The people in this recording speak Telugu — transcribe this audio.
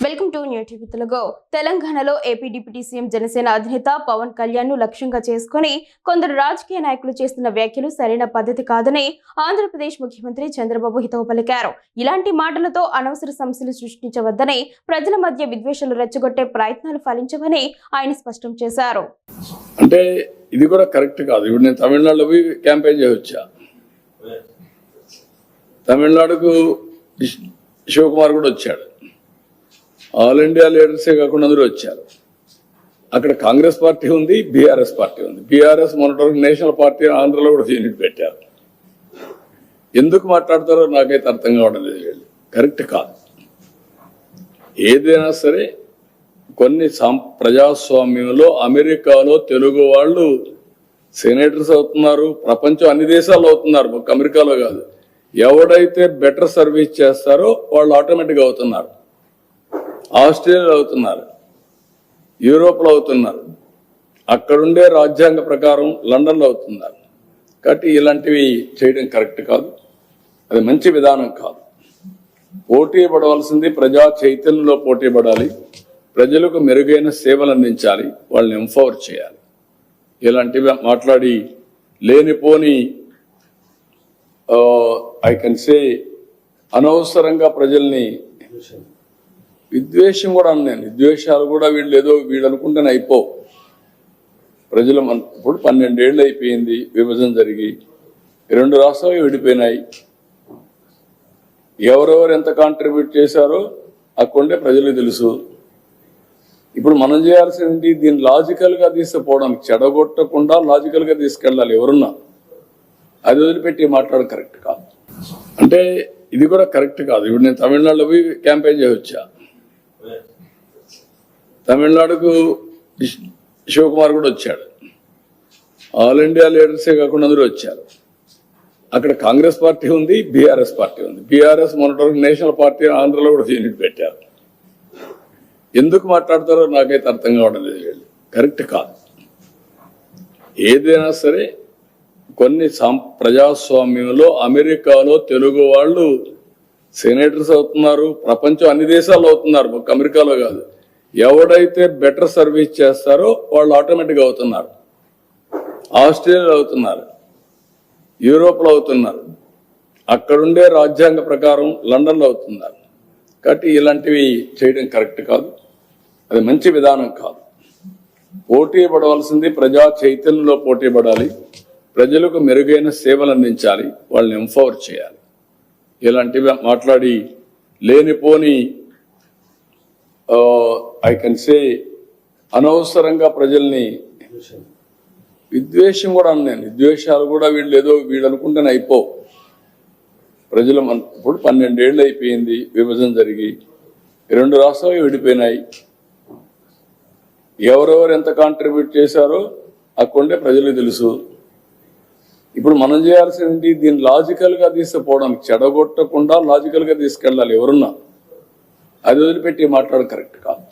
Welcome to new TV Telugu. తెలంగాణలో ఏపీ డిప్యూటీ సీఎం జనసేన అధినేత పవన్ కళ్యాణ్ ను లక్ష్యంగా చేసుకుని కొందరు రాజకీయ నాయకులు చేస్తున్న వ్యాఖ్యలు సరైన పద్ధతి కాదని ఆంధ్రప్రదేశ్ ముఖ్యమంత్రి చంద్రబాబు హితవు పలికారు. ఇలాంటి మాటలతో అనవసర సమస్యలు సృష్టించవద్దని, ప్రజల మధ్య విద్వేషాలు రెచ్చగొట్టే ప్రయత్నాలు ఫలించవని ఆయన స్పష్టం చేశారు. అంటే ఇది కూడా కరెక్ట్ కాదు. ఇప్పుడు నేను తమిళనాడులో పోయి క్యాంపెయిన్ చేయవచ్చా? తమిళనాడుకు శివకుమార్ కూడా వచ్చాడు. ఆల్ ఇండియా లీడర్సే కాకుండా అందరూ వచ్చారు. అక్కడ కాంగ్రెస్ పార్టీ ఉంది, బీఆర్ఎస్ పార్టీ ఉంది. బీఆర్ఎస్ మొన్నటి నేషనల్ పార్టీ ఆంధ్రలో కూడా యూనిట్ పెట్టారు. ఎందుకు మాట్లాడతారో నాకైతే అర్థం కావడం లేదు. కరెక్ట్ కాదు. ఏదైనా సరే కొన్ని ప్రజాస్వామ్యంలో అమెరికాలో తెలుగు వాళ్ళు సెనేటర్స్ అవుతున్నారు, ప్రపంచం అన్ని దేశాల్లో అవుతున్నారు, ఒక అమెరికాలో కాదు. ఎవడైతే బెటర్ సర్వీస్ చేస్తారో వాళ్ళు ఆటోమేటిక్గా అవుతున్నారు. ఆస్ట్రేలియాలో అవుతున్నారు, యూరోప్లో అవుతున్నారు, అక్కడుండే రాజ్యాంగ ప్రకారం లండన్లో అవుతున్నారు. కాబట్టి ఇలాంటివి చేయడం కరెక్ట్ కాదు, అది మంచి విధానం కాదు. పోటీ పడవలసింది ప్రజా చైతన్యంలో పోటీ పడాలి, ప్రజలకు మెరుగైన సేవలు అందించాలి, వాళ్ళని ఎంపవర్ చేయాలి. ఇలాంటివి మాట్లాడి లేనిపోని ఐ కెన్ సే అనవసరంగా ప్రజల్ని విద్వేషం కూడా అన్నాను. విద్వేషాలు కూడా వీళ్ళు అనుకుంటేనే అయిపో. ప్రజలు ఇప్పుడు 12 ఏళ్ళు అయిపోయింది విభజన జరిగి, 2 రాష్ట్రాలు విడిపోయినాయి. ఎవరెవరు ఎంత కాంట్రిబ్యూట్ చేశారో అక్కడే ప్రజలకు తెలుసు. ఇప్పుడు మనం చేయాల్సింది దీన్ని లాజికల్ గా తీసుకుపోవడానికి, చెడగొట్టకుండా లాజికల్ గా తీసుకెళ్ళాలి. ఎవరున్నా అది వదిలిపెట్టి మాట్లాడడం కరెక్ట్ కాదు. అంటే ఇది కూడా కరెక్ట్ కాదు. ఇప్పుడు నేను తమిళనాడులో పోయి క్యాంపెయిన్ చేయవచ్చా? తమిళనాడుకు శివకుమార్ కూడా వచ్చాడు. ఆల్ ఇండియా లీడర్సే కాకుండా అందరూ వచ్చారు. అక్కడ కాంగ్రెస్ పార్టీ ఉంది, బీఆర్ఎస్ పార్టీ ఉంది. బీఆర్ఎస్ మొన్నటి నేషనల్ పార్టీ ఆంధ్రలో కూడా యూనిట్ పెట్టారు. ఎందుకు మాట్లాడతారో నాకైతే అర్థం కావడం లేదు. కరెక్ట్ కాదు. ఏదైనా సరే కొన్ని ప్రజాస్వామ్యంలో అమెరికాలో తెలుగు వాళ్ళు సెనేటర్స్ అవుతున్నారు, ప్రపంచం అన్ని దేశాల్లో అవుతున్నారు, ఒక అమెరికాలో కాదు. ఎవడైతే బెటర్ సర్వీస్ చేస్తారో వాళ్ళు ఆటోమేటిక్గా అవుతున్నారు. ఆస్ట్రేలియాలో అవుతున్నారు, యూరోప్లో అవుతున్నారు, అక్కడుండే రాజ్యాంగ ప్రకారం లండన్లో అవుతున్నారు. కాబట్టి ఇలాంటివి చేయడం కరెక్ట్ కాదు, అది మంచి విధానం కాదు. పోటీ పడవలసింది ప్రజా చైతన్యంలో పోటీ పడాలి, ప్రజలకు మెరుగైన సేవలు అందించాలి, వాళ్ళని ఎంపవర్ చేయాలి. ఇలాంటివి మాట్లాడి లేనిపోని ఐ కెన్ సే అనవసరంగా ప్రజల్ని విద్వేషం కూడా అన్నాను. విద్వేషాలు కూడా వీళ్ళు అనుకుంటేనే అయిపో. ప్రజలు ఇప్పుడు 12 ఏళ్ళు అయిపోయింది విభజన జరిగి, 2 రాష్ట్రాలు విడిపోయినాయి. ఎవరెవరు ఎంత కాంట్రిబ్యూట్ చేశారో అక్కడే ప్రజలకు తెలుసు. ఇప్పుడు మనం చేయాల్సింది దీన్ని లాజికల్ గా తీసుకుపోవడానికి, చెడగొట్టకుండా లాజికల్ గా తీసుకెళ్ళాలి. ఎవరున్నా అది వదిలిపెట్టి మాట్లాడడం కరెక్ట్ కాదు.